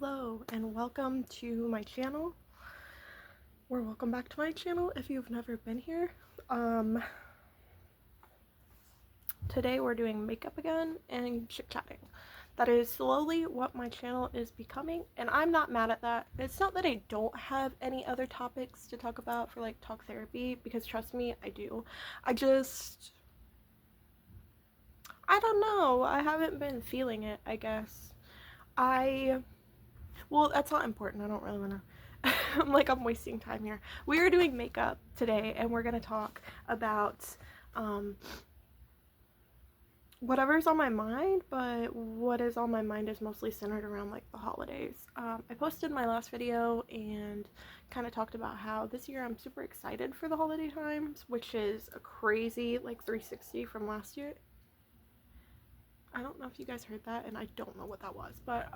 Hello and welcome to my channel, or welcome back to my channel if you've never been here. Today we're doing makeup again and chit-chatting. That is slowly what my channel is becoming, and I'm not mad at that. It's not that I don't have any other topics to talk about for like talk therapy, because trust me, I do. I don't know, I haven't been feeling it, I guess. Well, that's not important. I don't really want to. I'm wasting time here. We are doing makeup today, and we're going to talk about whatever's on my mind, but what is on my mind is mostly centered around like the holidays. I posted my last video and kind of talked about how this year I'm super excited for the holiday times, which is a crazy like 360 from last year. I don't know if you guys heard that, and I don't know what that was, but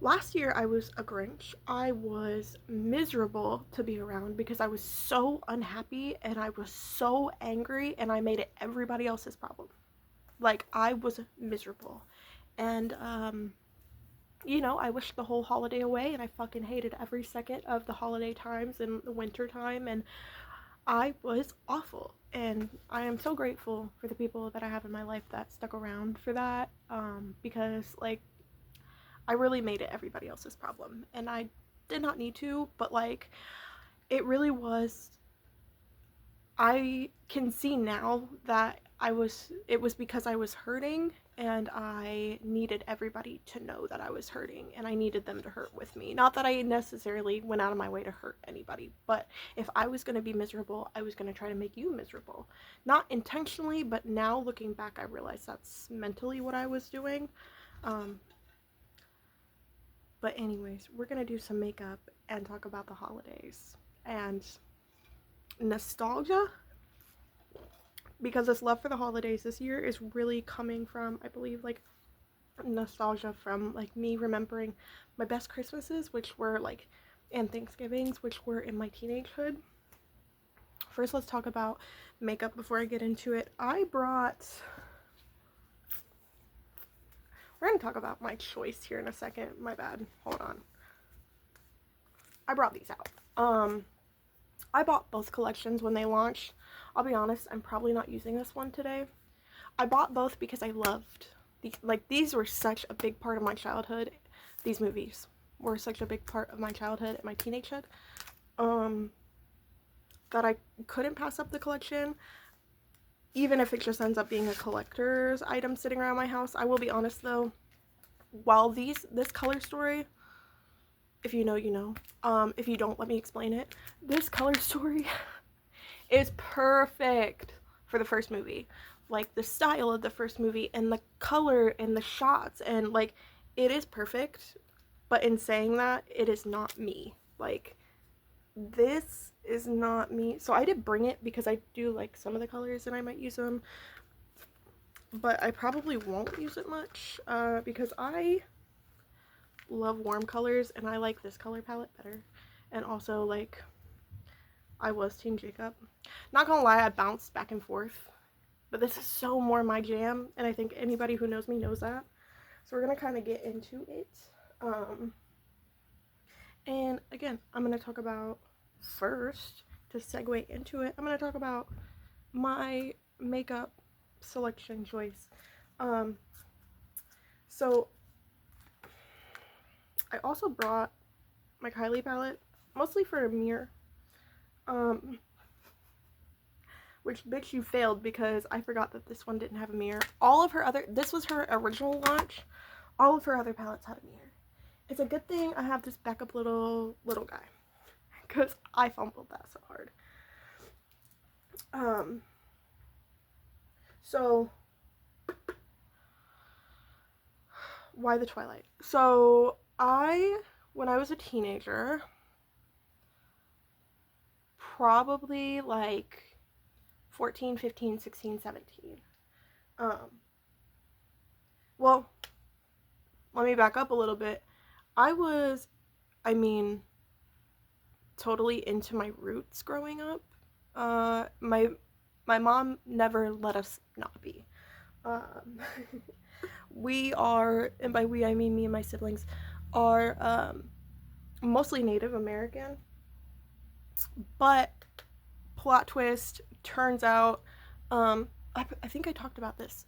last year I was a Grinch. I was miserable to be around because I was so unhappy and I was so angry, and I made it everybody else's problem. Like, I was miserable. And I wished the whole holiday away, and I fucking hated every second of the holiday times and the winter time, and I was awful. And I am so grateful for the people that I have in my life that stuck around for that, because like I really made it everybody else's problem, and I did not need to, but like it really was. I can see now that it was because I was hurting, and I needed everybody to know that I was hurting, and I needed them to hurt with me. Not that I necessarily went out of my way to hurt anybody, but if I was going to be miserable, I was going to try to make you miserable. Not intentionally, but now looking back, I realize that's mentally what I was doing. But anyways, we're gonna do some makeup and talk about the holidays and nostalgia, because this love for the holidays this year is really coming from, I believe, like nostalgia from like me remembering my best Christmases, which were like, and Thanksgivings, which were in my teenagehood. First, let's talk about makeup before I get into it. We're going to talk about my choice here in a second. My bad. Hold on. I brought these out. I bought both collections when they launched. I'll be honest, I'm probably not using this one today. I bought both because I loved these. Like, these were such a big part of my childhood. These movies were such a big part of my childhood and my teenagehood. That I couldn't pass up the collection, even if it just ends up being a collector's item sitting around my house. I will be honest though, while this color story, if you know, you know. If you don't, let me explain it. This color story is perfect for the first movie. Like, the style of the first movie and the color and the shots, and like, it is perfect. But in saying that, it is not me. Like, this is not me. So I did bring it because I do like some of the colors and I might use them, but I probably won't use it much because I love warm colors and I like this color palette better. And also, like, I was Team Jacob. Not gonna lie, I bounced back and forth, but this is so more my jam, and I think anybody who knows me knows that. So we're gonna kind of get into it. And again, I'm gonna talk about, first, to segue into it, I'm gonna talk about my makeup selection choice. So I also brought my Kylie palette, mostly for a mirror. Which, bitch, you failed, because I forgot that this one didn't have a mirror. This was her original launch. All of her other palettes had a mirror. It's a good thing I have this backup little guy, because I fumbled that so hard. So why the Twilight? So when I was a teenager, probably like 14, 15, 16, 17. Well, let me back up a little bit. I was, totally into my roots growing up. My mom never let us not be. We are, and by we I mean me and my siblings, are mostly Native American. But plot twist, turns out, I think I talked about this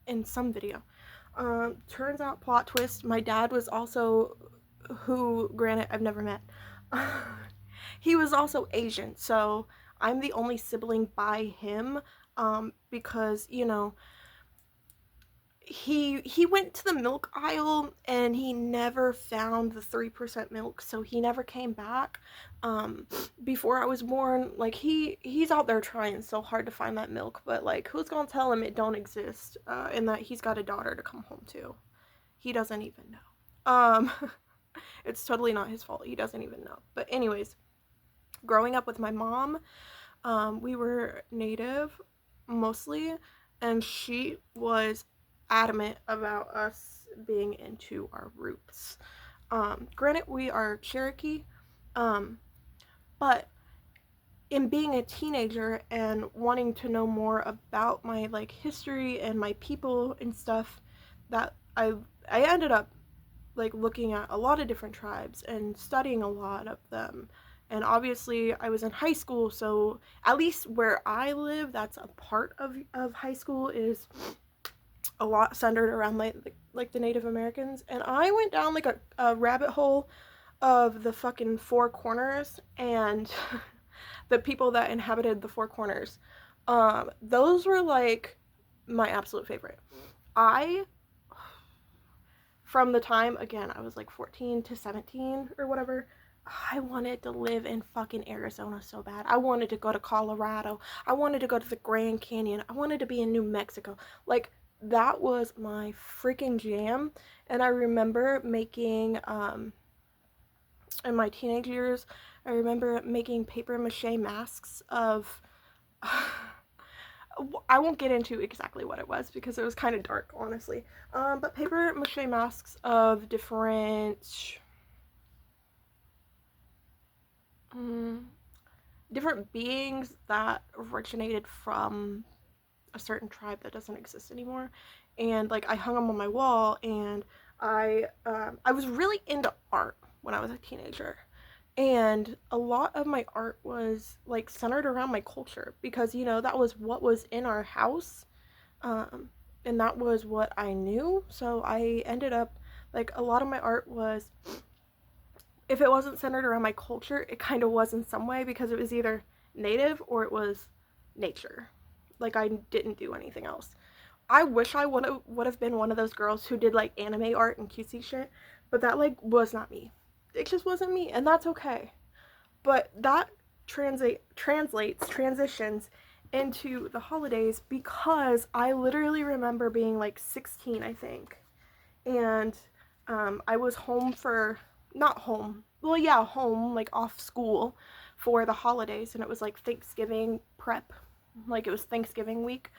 in some video. Turns out, plot twist, my dad was also, who, granted, I've never met, he was also Asian. So I'm the only sibling by him, because, you know, he went to the milk aisle and he never found the 3% milk, so he never came back. Before I was born, like, he's out there trying so hard to find that milk, but like, who's gonna tell him it don't exist, and that he's got a daughter to come home to? He doesn't even know. It's totally not his fault. He doesn't even know. But anyways, growing up with my mom, we were Native mostly, and she was adamant about us being into our roots. Granted, we are Cherokee, but in being a teenager and wanting to know more about my like history and my people and stuff, that I ended up like looking at a lot of different tribes and studying a lot of them. And obviously I was in high school, so at least where I live, that's a part of high school, is a lot centered around like the Native Americans. And I went down like a rabbit hole of the fucking Four Corners and the people that inhabited the Four Corners. Those were like my absolute favorite. I, from the time, again, I was like 14 to 17 or whatever, I wanted to live in fucking Arizona so bad. I wanted to go to Colorado. I wanted to go to the Grand Canyon. I wanted to be in New Mexico. Like, that was my freaking jam. And I remember making, in my teenage years, I remember making paper mache masks of, I won't get into exactly what it was because it was kind of dark, honestly. But paper mache masks of different beings that originated from a certain tribe that doesn't exist anymore. And like, I hung them on my wall, and I was really into art when I was a teenager. And a lot of my art was like centered around my culture because, you know, that was what was in our house. Um, and that was what I knew. So I ended up, like, a lot of my art was, if it wasn't centered around my culture, it kind of was in some way because it was either native or it was nature. Like, I didn't do anything else. I wish I would have been one of those girls who did like anime art and cutesy shit, but that like was not me. It just wasn't me, and that's okay. But that transitions into the holidays because I literally remember being like 16, I think, and I was home for, not home, well, yeah, home, like off school for the holidays, and it was like Thanksgiving prep, like it was Thanksgiving week.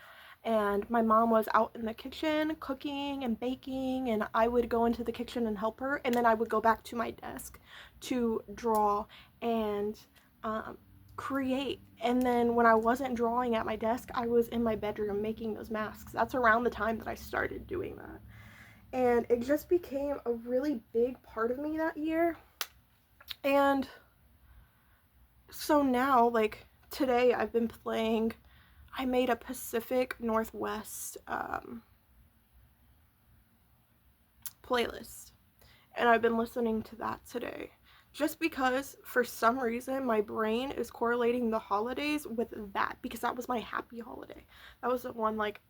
And my mom was out in the kitchen cooking and baking, and I would go into the kitchen and help her, and then I would go back to my desk to draw and create. And then when I wasn't drawing at my desk, I was in my bedroom making those masks. That's around the time that I started doing that, and it just became a really big part of me that year. And so now, like, today I've been playing, I made a Pacific Northwest playlist, and I've been listening to that today just because for some reason my brain is correlating the holidays with that, because that was my happy holiday. That was the one, like,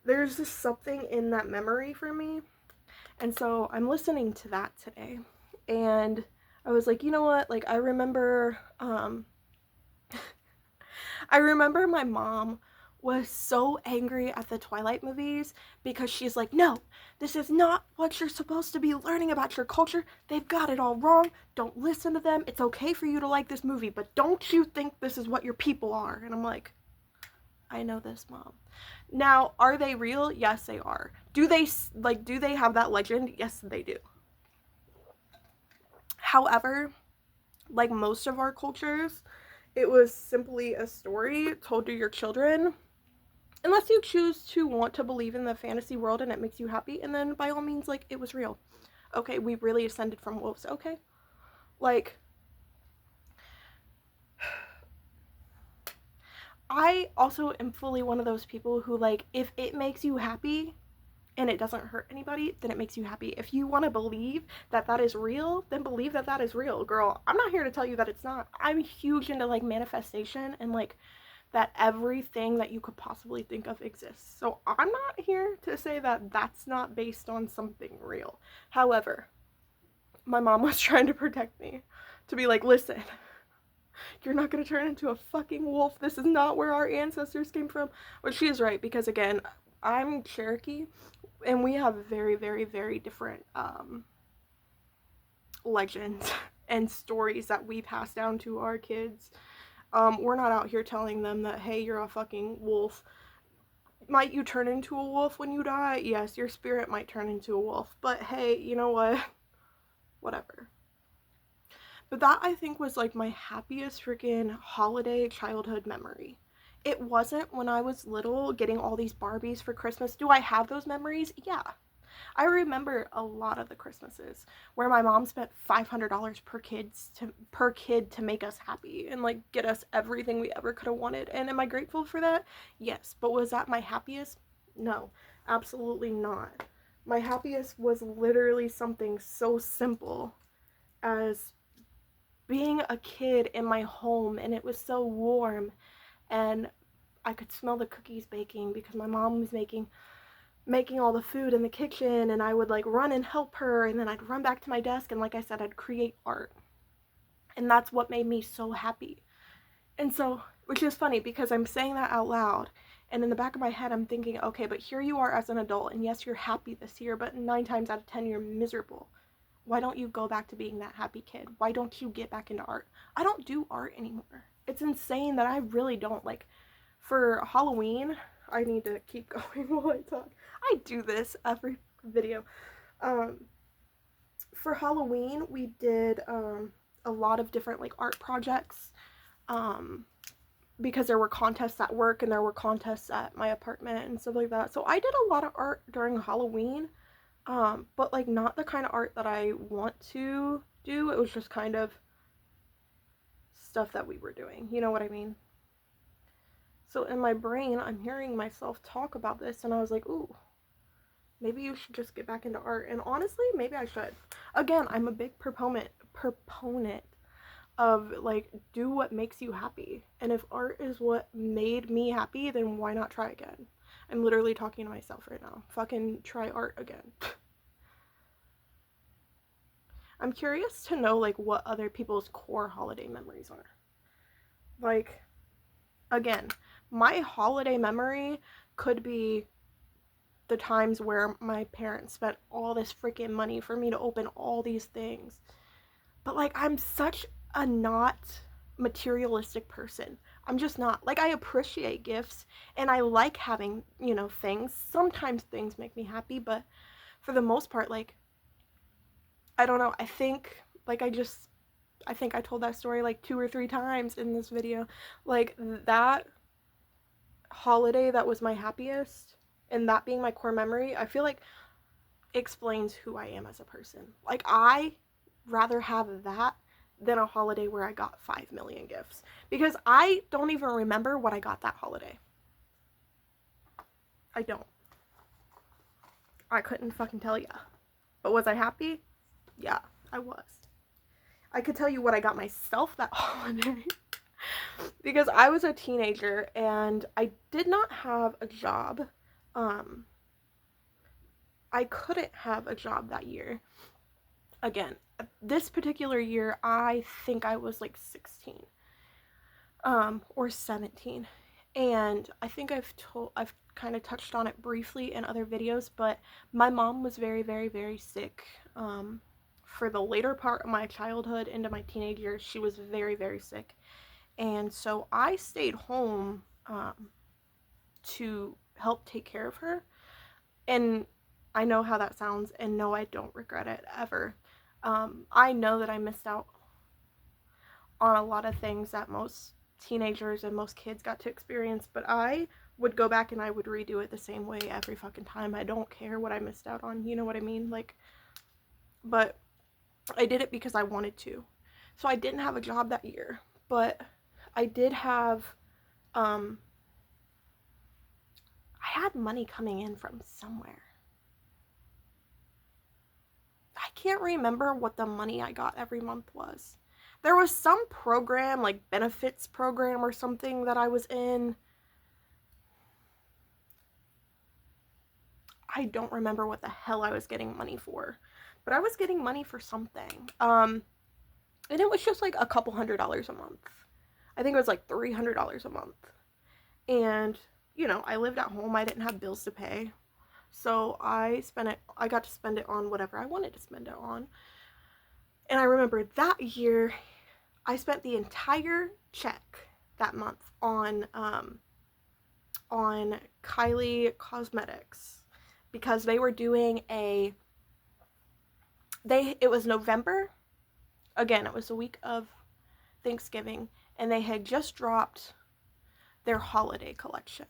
there's just something in that memory for me. And so I'm listening to that today, and I was like, you know what, like, I remember my mom was so angry at the Twilight movies because she's like, no, this is not what you're supposed to be learning about your culture. They've got it all wrong. Don't listen to them. It's okay for you to like this movie, but don't you think this is what your people are? And I'm like, I know this, Mom. Now, are they real? Yes, they are. Do they have that legend? Yes, they do. However, like most of our cultures, it was simply a story told to your children, Unless you choose to want to believe in the fantasy world and it makes you happy, and then by all means, like, it was real. Okay, we really ascended from wolves. Okay. Like, I also am fully one of those people who, like, if it makes you happy and it doesn't hurt anybody, then it makes you happy. If you want to believe that that is real, then believe that that is real, girl. I'm not here to tell you that it's not. I'm huge into, like, manifestation and, like, that everything that you could possibly think of exists. So I'm not here to say that that's not based on something real. However, my mom was trying to protect me, to be like, listen, you're not going to turn into a fucking wolf. This is not where our ancestors came from. But she is right, because again, I'm Cherokee, and we have very, very, very different legends and stories that we pass down to our kids. We're not out here telling them that, hey, you're a fucking wolf. Might you turn into a wolf when you die? Yes, your spirit might turn into a wolf. But hey, you know what? Whatever. But that, I think, was like my happiest freaking holiday childhood memory. It wasn't when I was little getting all these Barbies for Christmas. Do I have those memories? Yeah. I remember a lot of the Christmases where my mom spent $500 per kid to make us happy and, like, get us everything we ever could have wanted. And am I grateful for that? Yes. But was that my happiest? No, absolutely not. My happiest was literally something so simple as being a kid in my home, and it was so warm, and I could smell the cookies baking because my mom was making all the food in the kitchen, and I would, like, run and help her, and then I'd run back to my desk, and like I said, I'd create art. And that's what made me so happy. And so, which is funny because I'm saying that out loud, and in the back of my head I'm thinking, okay, but here you are as an adult, and yes, you're happy this year, but 9 times out of 10 you're miserable. Why don't you go back to being that happy kid? Why don't you get back into art? I don't do art anymore. It's insane that I really don't. Like, for Halloween, I need to keep going while I talk. I do this every video. For Halloween, we did a lot of different, like, art projects, because there were contests at work and there were contests at my apartment and stuff like that. So I did a lot of art during Halloween. But, like, not the kind of art that I want to do. It was just kind of stuff that we were doing. You know what I mean? So in my brain, I'm hearing myself talk about this, and I was like, ooh, maybe you should just get back into art. And honestly, maybe I should. Again, I'm a big proponent of, like, do what makes you happy. And if art is what made me happy, then why not try again? I'm literally talking to myself right now. Fucking try art again. I'm curious to know, like, what other people's core holiday memories are. Like, again, my holiday memory could be the times where my parents spent all this freaking money for me to open all these things. But, like, I'm such a not materialistic person. I'm just not. Like, I appreciate gifts, and I like having, you know, things. Sometimes things make me happy, but for the most part, like, I don't know. I think, like, I think I told that story, like, 2 or 3 times in this video. Like, that holiday that was my happiest, and that being my core memory, I feel like explains who I am as a person. Like, I rather have that than a holiday where I got 5 million gifts, because I don't even remember what I got that holiday. I don't. I couldn't fucking tell ya. But was I happy? Yeah, I was. I could tell you what I got myself that holiday. Because I was a teenager and I did not have a job. I couldn't have a job that year. Again, this particular year, I think I was like 16, or 17. And I think I've kind of touched on it briefly in other videos, but my mom was very, very, very sick. For the later part of my childhood into my teenage years, she was very, very sick. And so I stayed home to help take care of her. And I know how that sounds, and no, I don't regret it ever. I know that I missed out on a lot of things that most teenagers and most kids got to experience, but I would go back and I would redo it the same way every fucking time. I don't care what I missed out on, you know what I mean? Like, but I did it because I wanted to. So I didn't have a job that year, but I did have, I had money coming in from somewhere. I can't remember what the money I got every month was. There was some program, like benefits program or something that I was in. I don't remember what the hell I was getting money for, but I was getting money for something. And it was just like a couple $100s a month. I think it was like $300 a month. And, you know, I lived at home. I didn't have bills to pay. So I got to spend it on whatever I wanted to spend it on. And I remember that year, I spent the entire check that month on Kylie Cosmetics because they were doing it was November. Again, it was the week of Thanksgiving, and they had just dropped their holiday collection,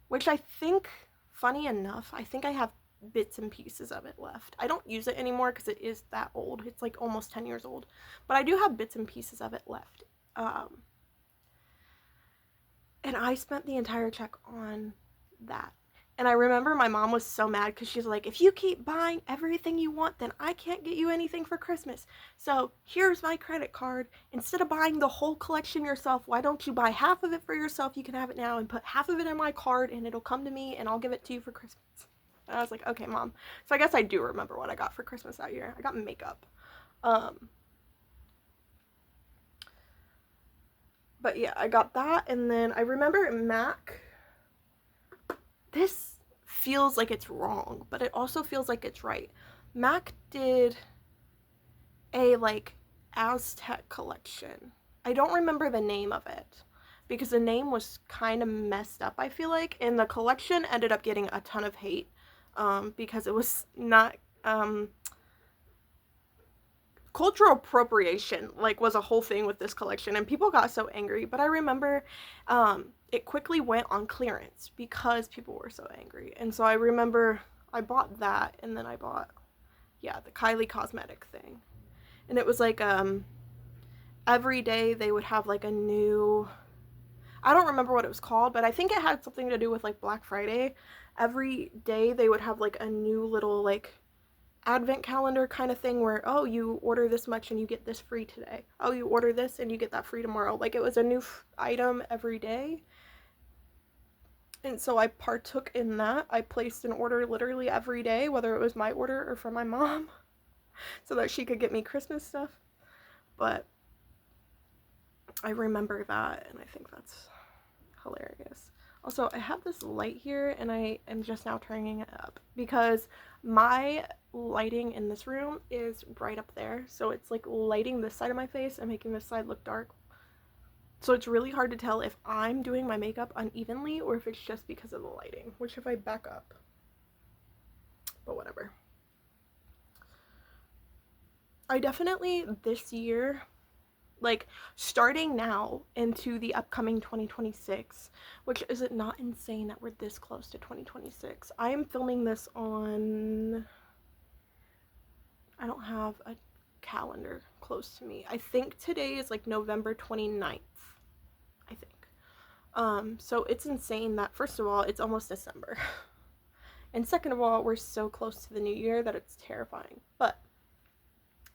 which I think, funny enough, I think I have bits and pieces of it left. I don't use it anymore because it is that old. It's like almost 10 years old, but I do have bits and pieces of it left. And I spent the entire check on that. And I remember my mom was so mad because she's like, if you keep buying everything you want, then I can't get you anything for Christmas. So here's my credit card. Instead of buying the whole collection yourself, why don't you buy half of it for yourself? You can have it now and put half of it in my card and it'll come to me and I'll give it to you for Christmas. And I was like, okay, Mom. So I guess I do remember what I got for Christmas that year. I got makeup. But yeah, I got that. And then I remember MAC. This feels like it's wrong, but it also feels like it's right. MAC did a like Aztec collection. I don't remember the name of it because the name was kind of messed up, I feel like, and the collection ended up getting a ton of hate because it was not cultural appropriation, like, was a whole thing with this collection, and people got so angry. But I remember it quickly went on clearance because people were so angry. And so I remember I bought that, and then I bought, yeah, the Kylie cosmetic thing. And it was like every day they would have like a new, I don't remember what it was called, but I think it had something to do with like Black Friday. Every day they would have like a new little like advent calendar kind of thing where, oh, you order this much and you get this free today. Oh, you order this and you get that free tomorrow. Like, it was a new item every day. And so I partook in that. I placed an order literally every day, whether it was my order or from my mom, so that she could get me Christmas stuff. But I remember that, and I think that's hilarious. Also, I have this light here, and I am just now turning it up because my lighting in this room is right up there. So it's like lighting this side of my face and making this side look dark. So it's really hard to tell if I'm doing my makeup unevenly or if it's just because of the lighting, which if I back up, but whatever. I definitely this year, like starting now into the upcoming 2026, which is it not insane that we're this close to 2026? I am filming this on, I don't have a calendar close to me. I think today is like November 29th, I think. So it's insane that, first of all, it's almost December. And second of all, we're so close to the new year that it's terrifying. But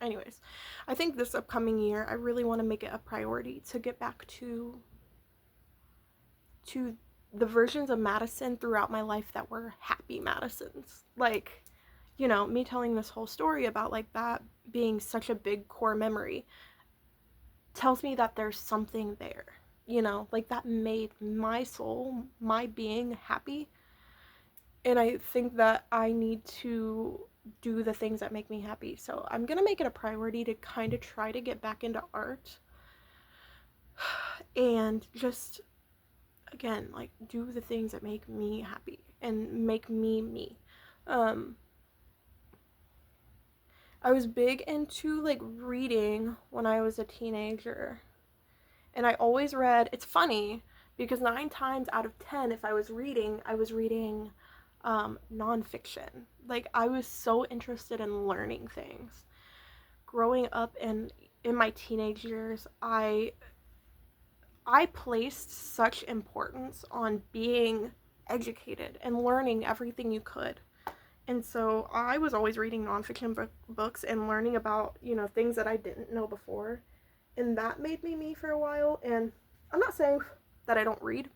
anyways, I think this upcoming year, I really want to make it a priority to get back to the versions of Madison throughout my life that were happy Madisons. Like, you know, me telling this whole story about like that being such a big core memory tells me that there's something there, you know, like that made my soul, my being happy. And I think that I need to do the things that make me happy. So I'm gonna make it a priority to kind of try to get back into art and just, again, like do the things that make me happy and make me me. I was big into like reading when I was a teenager, and I always read, it's funny because 9 times out of 10, if I was reading nonfiction. Like, I was so interested in learning things. Growing up in my teenage years, I placed such importance on being educated and learning everything you could. And so I was always reading nonfiction books and learning about, things that I didn't know before. And that made me me for a while. And I'm not saying that I don't read.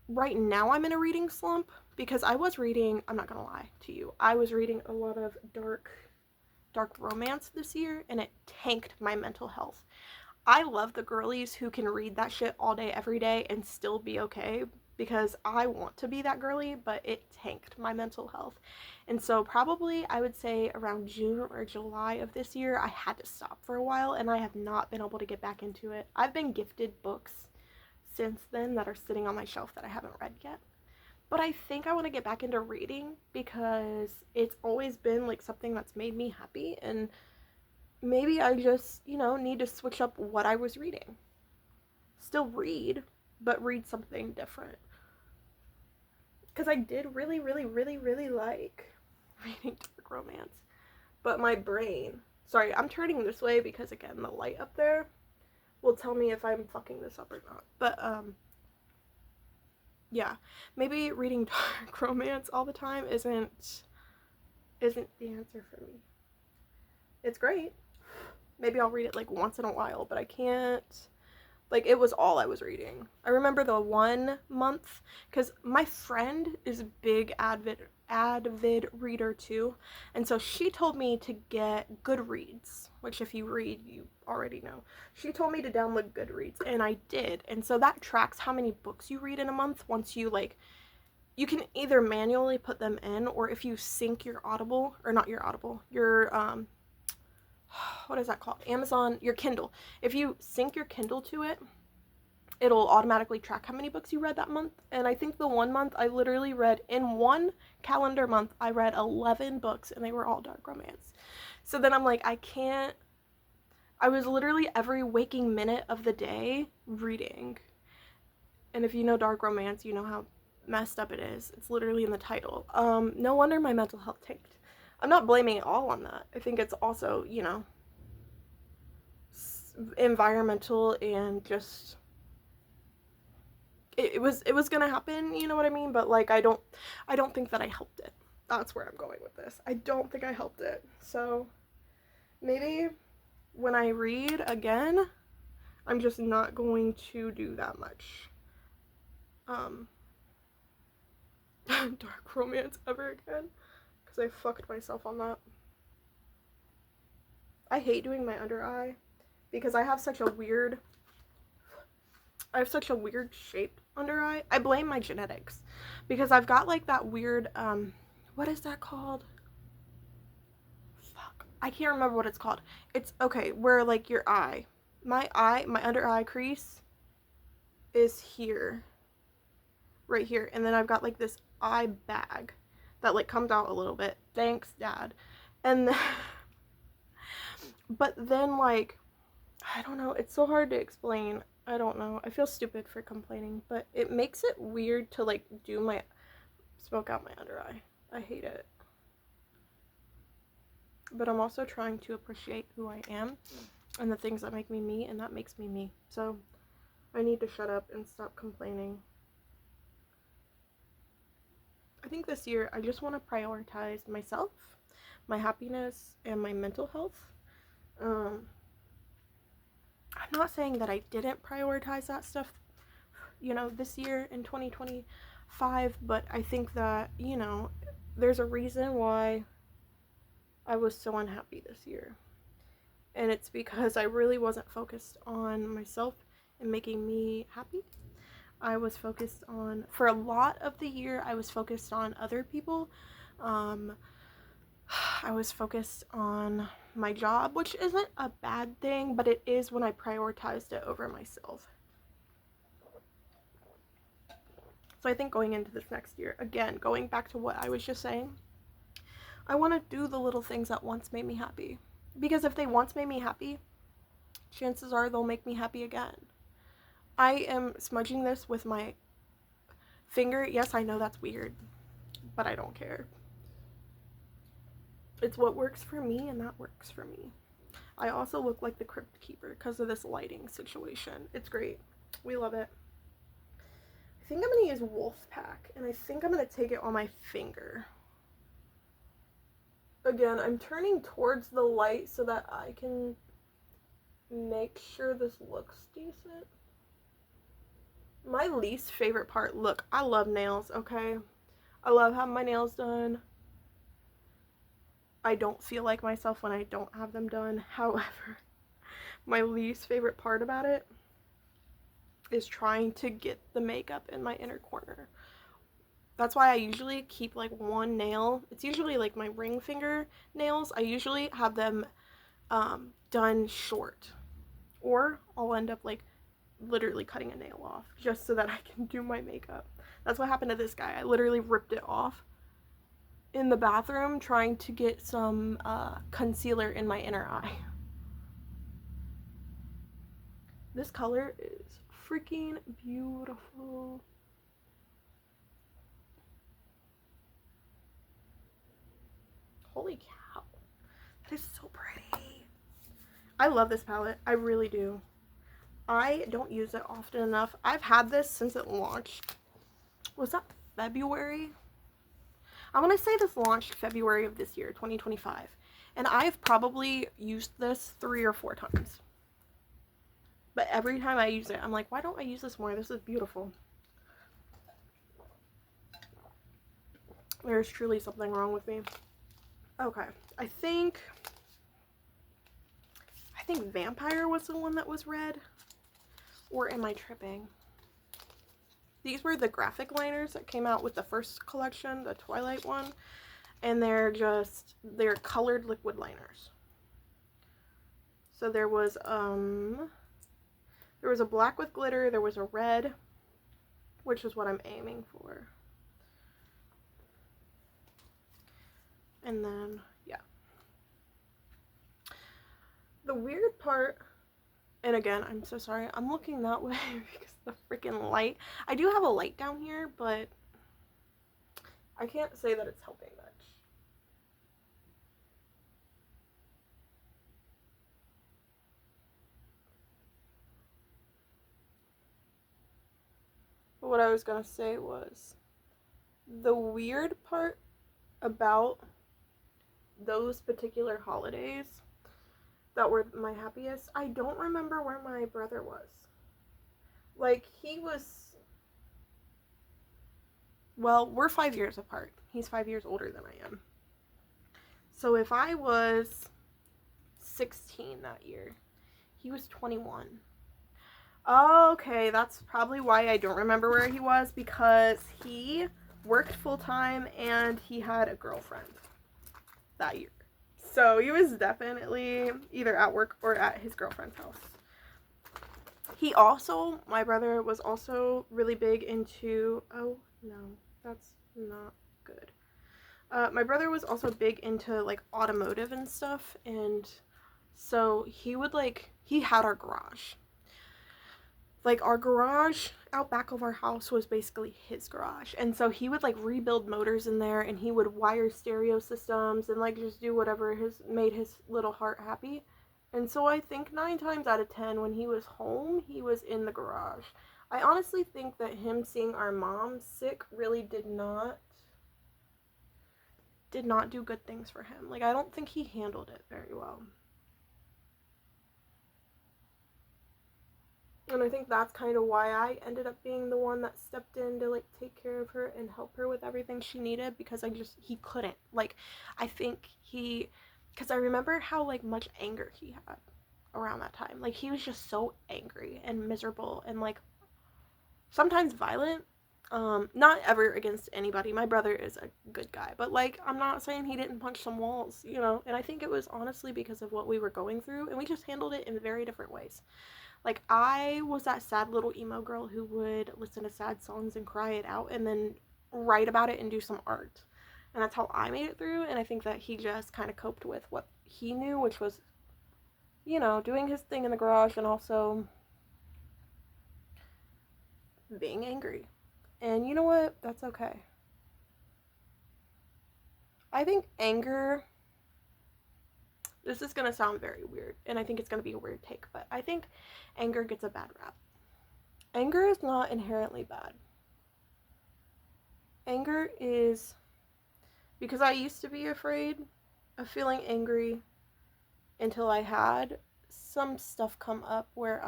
Right now I'm in a reading slump because I was reading, I'm not gonna lie to you, I was reading a lot of dark romance this year, and it tanked my mental health. I love the girlies who can read that shit all day, every day, and still be okay, because I want to be that girly, but it tanked my mental health. And so probably I would say around June or July of this year, I had to stop for a while, and I have not been able to get back into it. I've been gifted books since then that are sitting on my shelf that I haven't read yet. But I think I want to get back into reading because it's always been like something that's made me happy, and maybe I just, need to switch up what I was reading. Still read, but read something different. Because I did really, really, really, really like reading dark romance. But my brain, sorry, I'm turning this way because, again, the light up there will tell me if I'm fucking this up or not. But, yeah, maybe reading dark romance all the time isn't the answer for me. It's great. Maybe I'll read it like once in a while, but I can't, like, it was all I was reading. I remember the 1 month, because my friend is a big avid reader too, and so she told me to get Goodreads, which if you read, you already know. She told me to download Goodreads, and I did, and so that tracks how many books you read in a month. Once you, like, you can either manually put them in, or if you sync your Audible, or not your Audible, your, what is that called? Amazon, your Kindle. If you sync your Kindle to it, it'll automatically track how many books you read that month. And I think the 1 month I literally read, in 1 calendar month, I read 11 books, and they were all dark romance. So then I'm like, I was literally every waking minute of the day reading. And if you know dark romance, you know how messed up it is. It's literally in the title. No wonder my mental health tanked. I'm not blaming it all on that. I think it's also, environmental, and just, it was gonna happen, you know what I mean? But, like, I don't think that I helped it. That's where I'm going with this. I don't think I helped it. So maybe when I read again, I'm just not going to do that much dark romance ever again, because I fucked myself on that. I hate doing my under eye because I have such a weird shape under eye. I blame my genetics because I've got like that weird, what is that called? Fuck, I can't remember what it's called. It's, okay, where like your eye, my under eye crease is here, right here, and then I've got like this eye bag that like comes out a little bit. Thanks, Dad. And then, but then, like, I don't know, it's so hard to explain. I don't know. I feel stupid for complaining, but it makes it weird to like smoke out my under eye. I hate it. But I'm also trying to appreciate who I am and the things that make me me, and that makes me me. So I need to shut up and stop complaining. I think this year I just want to prioritize myself, my happiness, and my mental health. I'm not saying that I didn't prioritize that stuff, this year in 2025, but I think that, there's a reason why I was so unhappy this year. And it's because I really wasn't focused on myself and making me happy. I was focused on, for a lot of the year, I was focused on other people. I was focused on my job, which isn't a bad thing, but it is when I prioritized it over myself. So I think going into this next year, again, going back to what I was just saying, I want to do the little things that once made me happy. Because if they once made me happy, chances are they'll make me happy again. I am smudging this with my finger. Yes, I know that's weird, but I don't care. It's what works for me, and that works for me. I also look like the Crypt Keeper because of this lighting situation. It's great. We love it. I think I'm going to use Wolfpack, and I think I'm going to take it on my finger. Again, I'm turning towards the light so that I can make sure this looks decent. My least favorite part, look, I love nails, okay? I love having my nails done. I don't feel like myself when I don't have them done. However, my least favorite part about it is trying to get the makeup in my inner corner. That's why I usually keep like one nail. It's usually like my ring finger nails. I usually have them done short, or I'll end up like literally cutting a nail off just so that I can do my makeup. That's what happened to this guy. I literally ripped it off in the bathroom trying to get some concealer in my inner eye. This color is freaking beautiful. Holy cow. That is so pretty. I love this palette. I really do. I don't use it often enough. I've had this since it launched. Was that February? I want to say this launched February of this year, 2025. And I've probably used this 3 or 4 times. But every time I use it, I'm like, why don't I use this more? This is beautiful. There's truly something wrong with me. Okay, I think Vampire was the one that was red. Or am I tripping? These were the graphic liners that came out with the first collection, the Twilight one. And they're colored liquid liners. So there was a black with glitter, there was a red, which is what I'm aiming for. And then, yeah. The weird part, and again, I'm so sorry, I'm looking that way because of the freaking light. I do have a light down here, but I can't say that it's helping much. But what I was gonna say was, the weird part about those particular holidays that were my happiest, I don't remember where my brother was. Like, he was, well, we're 5 years apart. He's 5 years older than I am. So if I was 16 that year, he was 21. Okay, that's probably why I don't remember where he was, because he worked full-time and he had a girlfriend that year. So he was definitely either at work or at his girlfriend's house. My brother was also really big into, oh no, that's not good. My brother was also big into like automotive and stuff, and so he had our garage. Like, our garage out back of our house was basically his garage. And so he would, like, rebuild motors in there, and he would wire stereo systems and, like, just do whatever made his little heart happy. And so I think 9 times out of 10, when he was home, he was in the garage. I honestly think that him seeing our mom sick really did not do good things for him. Like, I don't think he handled it very well. And I think that's kind of why I ended up being the one that stepped in to, like, take care of her and help her with everything she needed, because he couldn't. Like, I think because I remember how, like, much anger he had around that time. Like, he was just so angry and miserable and, like, sometimes violent. Not ever against anybody. My brother is a good guy, but, like, I'm not saying he didn't punch some walls, you know, and I think it was honestly because of what we were going through, and we just handled it in very different ways. Like, I was that sad little emo girl who would listen to sad songs and cry it out and then write about it and do some art. And that's how I made it through, and I think that he just kind of coped with what he knew, which was, you know, doing his thing in the garage and also being angry. And you know what? That's okay. I think anger, this is going to sound very weird, and I think it's going to be a weird take, but I think anger gets a bad rap. Anger is not inherently bad. Anger is, because I used to be afraid of feeling angry until I had some stuff come up where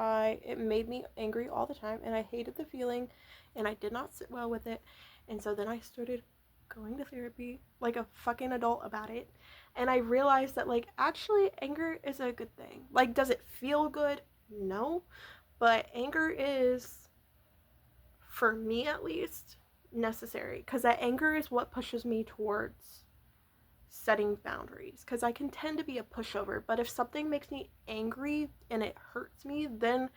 it made me angry all the time, and I hated the feeling, and I did not sit well with it. And so then I started going to therapy like a fucking adult about it, and I realized that, like, actually anger is a good thing. Like, does it feel good? No, but anger is, for me at least, necessary, because that anger is what pushes me towards setting boundaries, because I can tend to be a pushover, but if something makes me angry and it hurts me, then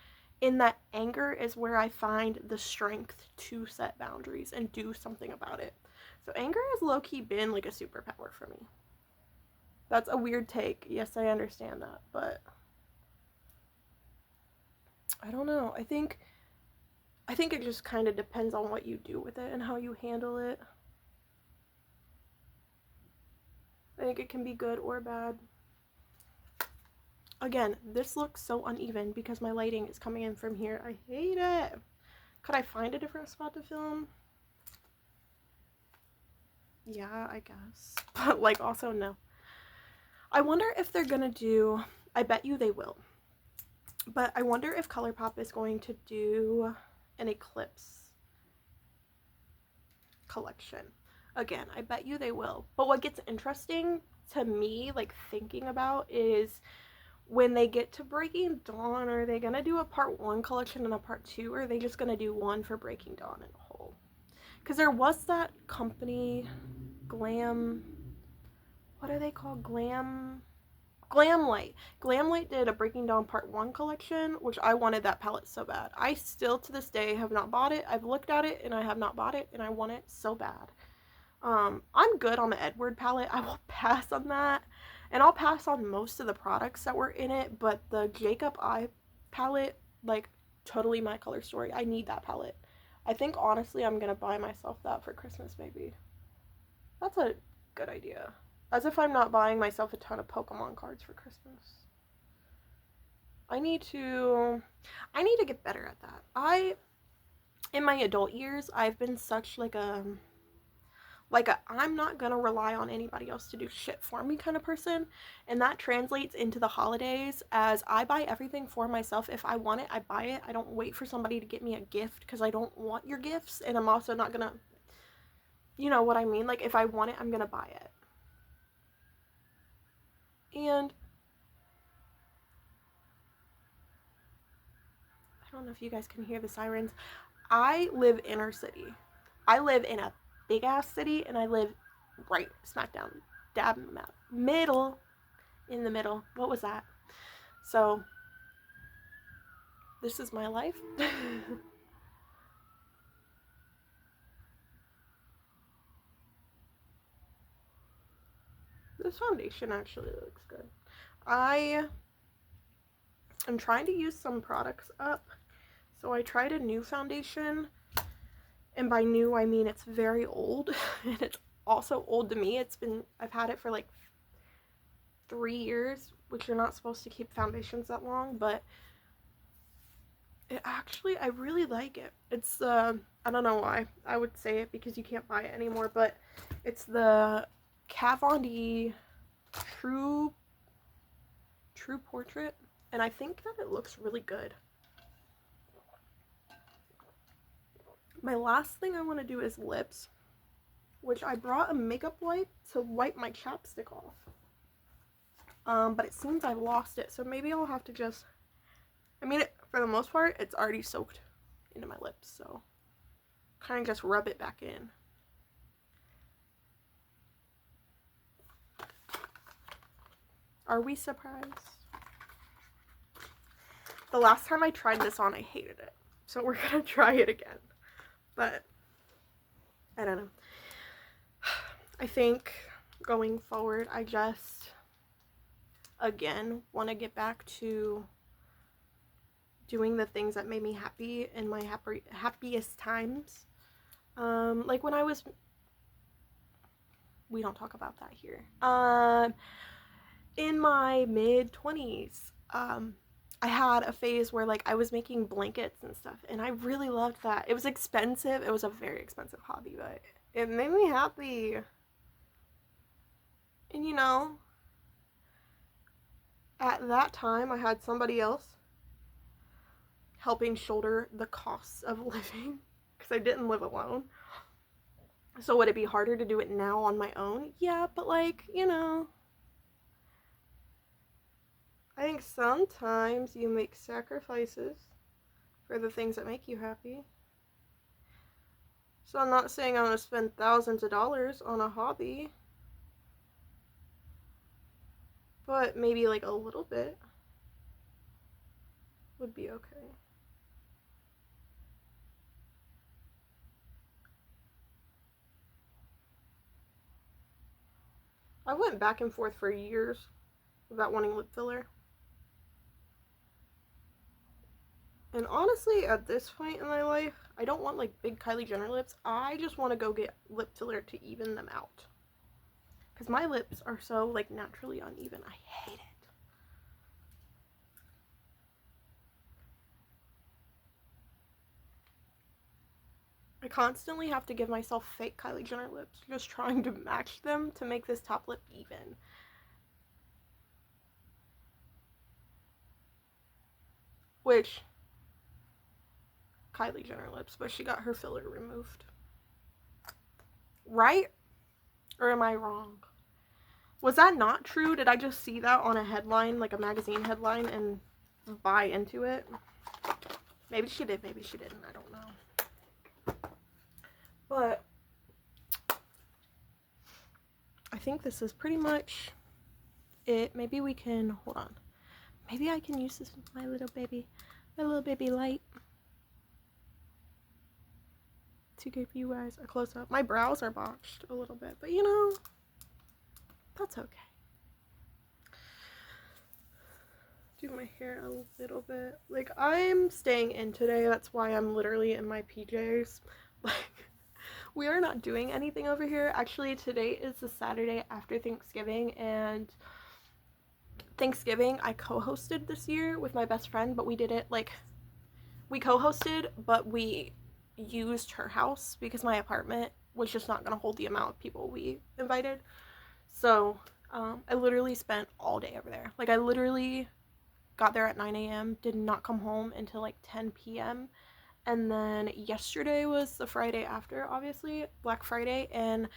in that anger is where I find the strength to set boundaries and do something about it. So anger has low-key been like a superpower for me. That's a weird take. Yes, I understand that, but I don't know. I think it just kind of depends on what you do with it and how you handle it. I think it can be good or bad. Again, this looks so uneven because my lighting is coming in from here. I hate it. Could I find a different spot to film? Yeah, I guess. But, like, also no. I wonder if they're gonna do, I bet you they will, but I wonder if ColourPop is going to do an eclipse collection. Again, I bet you they will. But what gets interesting to me, like, thinking about, is when they get to Breaking Dawn, are they gonna do a part 1 collection and a part 2, or are they just gonna do one for Breaking Dawn in a whole? Because there was that company, Glam, what are they called? Glamlight. Glamlight did a Breaking Dawn part 1 collection, which I wanted that palette so bad. I still to this day have not bought it. I've looked at it and I have not bought it, and I want it so bad. I'm good on the Edward palette. I will pass on that. And I'll pass on most of the products that were in it, but the Jacob Eye palette, like, totally my color story. I need that palette. I think, honestly, I'm gonna buy myself that for Christmas, maybe. That's a good idea. As if I'm not buying myself a ton of Pokemon cards for Christmas. I need to get better at that. In my adult years, I've been such like a I'm not gonna rely on anybody else to do shit for me kind of person, and that translates into the holidays as I buy everything for myself. If I want it, I buy it. I don't wait for somebody to get me a gift because I don't want your gifts, and I'm also not gonna, you know what I mean? Like, if I want it, I'm gonna buy it. And I don't know if you guys can hear the sirens. I live inner city. I live in a big ass city, and I live right smack down, dab in the middle, in the middle. What was that? So, this is my life. This foundation actually looks good. I am trying to use some products up. So I tried a new foundation, and by new I mean it's very old, and it's also old to me. I've had it for like 3 years, which you're not supposed to keep foundations that long, but I really like it. It's I don't know why I would say it, because you can't buy it anymore, but it's the Kat Von D True Portrait, and I think that it looks really good. My last thing I want to do is lips, which I brought a makeup wipe to wipe my chapstick off. But it seems I've lost it, so maybe I'll have to just, for the most part, it's already soaked into my lips, so kind of just rub it back in. Are we surprised? The last time I tried this on, I hated it, so we're gonna try it again. But I don't know. I think going forward, I just, again, want to get back to doing the things that made me happy in my happiest times. Like when I was, we don't talk about that here. In my mid-20s, I had a phase where like I was making blankets and stuff, and I really loved that. It was expensive. It was a very expensive hobby, but it made me happy. And you know, at that time, I had somebody else helping shoulder the costs of living because I didn't live alone. So would it be harder to do it now on my own? Yeah, but like, you know, I think sometimes you make sacrifices for the things that make you happy. So I'm not saying I'm going to spend thousands of dollars on a hobby, but maybe like a little bit would be okay. I went back and forth for years about wanting lip filler. And honestly, at this point in my life, I don't want like big Kylie Jenner lips. I just want to go get lip filler to even them out. Because my lips are so like naturally uneven. I hate it. I constantly have to give myself fake Kylie Jenner lips, just trying to match them to make this top lip even. Which, Kylie Jenner lips, but she got her filler removed. Right? Or am I wrong? Was that not true? Did I just see that on a headline, like a magazine headline, and buy into it? Maybe she did, maybe she didn't. I don't know. But I think this is pretty much it. Maybe we can, hold on. Maybe I can use this with my little baby light to give you guys a close-up. My brows are botched a little bit, but you know, that's okay. Do my hair a little bit. Like, I'm staying in today. That's why I'm literally in my PJs. Like, we are not doing anything over here. Actually, today is the Saturday after Thanksgiving, and Thanksgiving I co-hosted this year with my best friend, but we did it like, we co-hosted, but we used her house because my apartment was just not going to hold the amount of people we invited. So I literally spent all day over there. Like, I literally got there at 9 a.m., did not come home until like 10 p.m. And then yesterday was the Friday after, obviously, Black Friday, and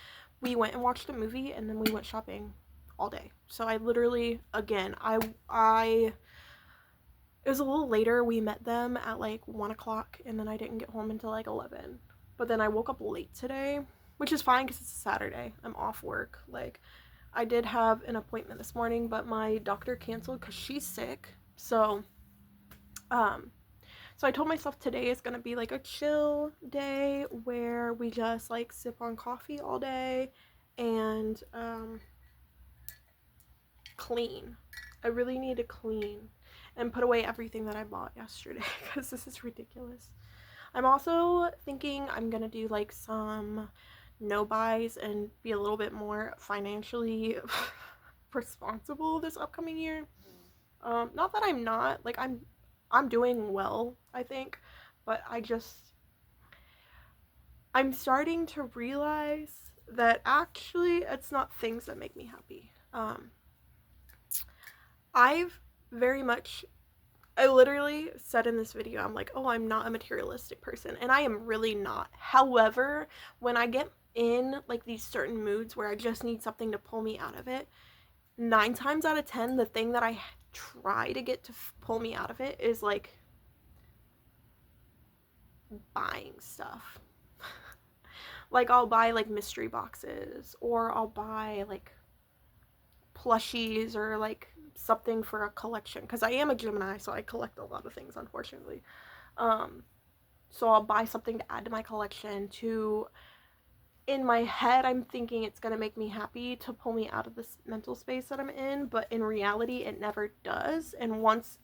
we went and watched a movie, and then we went shopping all day. So I literally, again, it was a little later. We met them at like 1 o'clock, and then I didn't get home until like 11. But then I woke up late today, which is fine because it's a Saturday. I'm off work. Like, I did have an appointment this morning, but my doctor canceled because she's sick. So I told myself today is gonna be like a chill day where we just like sip on coffee all day and clean. I really need to clean and put away everything that I bought yesterday because this is ridiculous. I'm also thinking I'm gonna do like some no buys and be a little bit more financially responsible this upcoming year. Not that I'm not, like, I'm doing well, I think, but I'm starting to realize that actually it's not things that make me happy. I've very much, I literally said in this video, I'm like, oh, I'm not a materialistic person, and I am really not. However, when I get in like these certain moods where I just need something to pull me out of it, 9 times out of 10, the thing that I try to get to pull me out of it is like buying stuff. Like, I'll buy like mystery boxes, or I'll buy like plushies, or like something for a collection, because I am a Gemini, so I collect a lot of things, unfortunately. So I'll buy something to add to my collection to in my head I'm thinking it's going to make me happy to pull me out of this mental space that I'm in, but in reality it never does. And once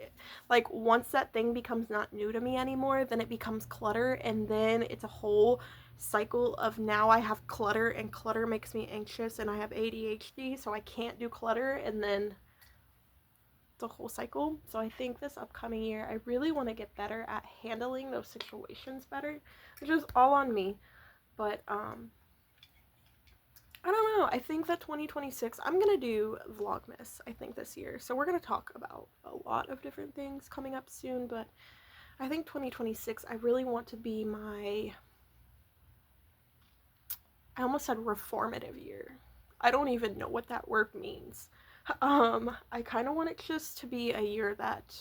that thing becomes not new to me anymore, then it becomes clutter, and then it's a whole cycle of now I have clutter, and clutter makes me anxious, and I have ADHD, so I can't do clutter, and then it's a whole cycle. So I think this upcoming year I really want to get better at handling those situations better, which is all on me. But I don't know. I think that 2026, I'm going to do Vlogmas, I think, this year. So we're going to talk about a lot of different things coming up soon, but I think 2026, I really want to be my, I almost said reformative year. I don't even know what that word means. I kind of want it just to be a year that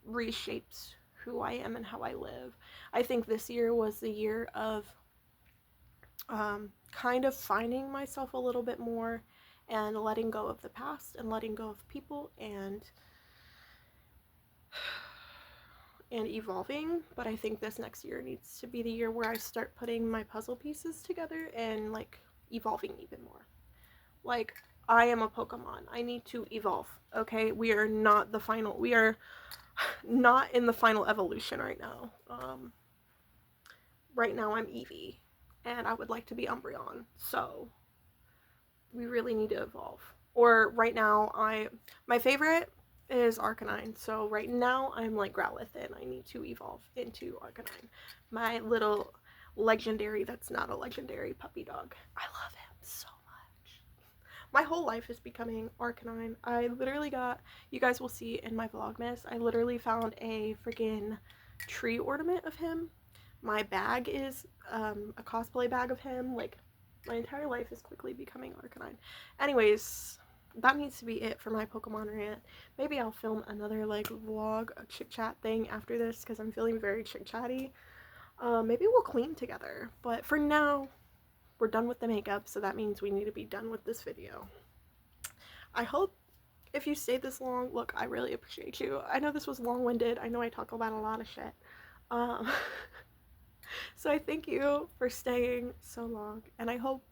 reshapes who I am and how I live. I think this year was the year of kind of finding myself a little bit more and letting go of the past and letting go of people and evolving. But I think this next year needs to be the year where I start putting my puzzle pieces together and like evolving even more. Like, I am a Pokemon. I need to evolve. Okay, we are not in the final evolution right now. Right now I'm Eevee, and I would like to be Umbreon. So we really need to evolve. Or right now, my favorite is Arcanine. So right now I'm like Growlithe, and I need to evolve into Arcanine. My little legendary that's not a legendary puppy dog. I love him so much. My whole life is becoming Arcanine. I literally got, you guys will see in my Vlogmas, I literally found a freaking tree ornament of him. My bag is a cosplay bag of him. Like, my entire life is quickly becoming Arcanine. Anyways, that needs to be it for my Pokemon rant. Maybe I'll film another like vlog, a chit chat thing after this because I'm feeling very chit chatty. Maybe we'll clean together. But for now, we're done with the makeup, so that means we need to be done with this video. I hope if you stayed this long, look, I really appreciate you. I know this was long-winded. I know I talk about a lot of shit. So I thank you for staying so long, and I hope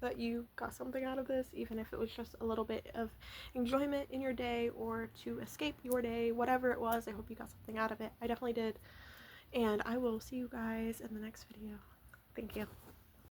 that you got something out of this, even if it was just a little bit of enjoyment in your day or to escape your day, whatever it was. I hope you got something out of it. I definitely did, and I will see you guys in the next video. Thank you.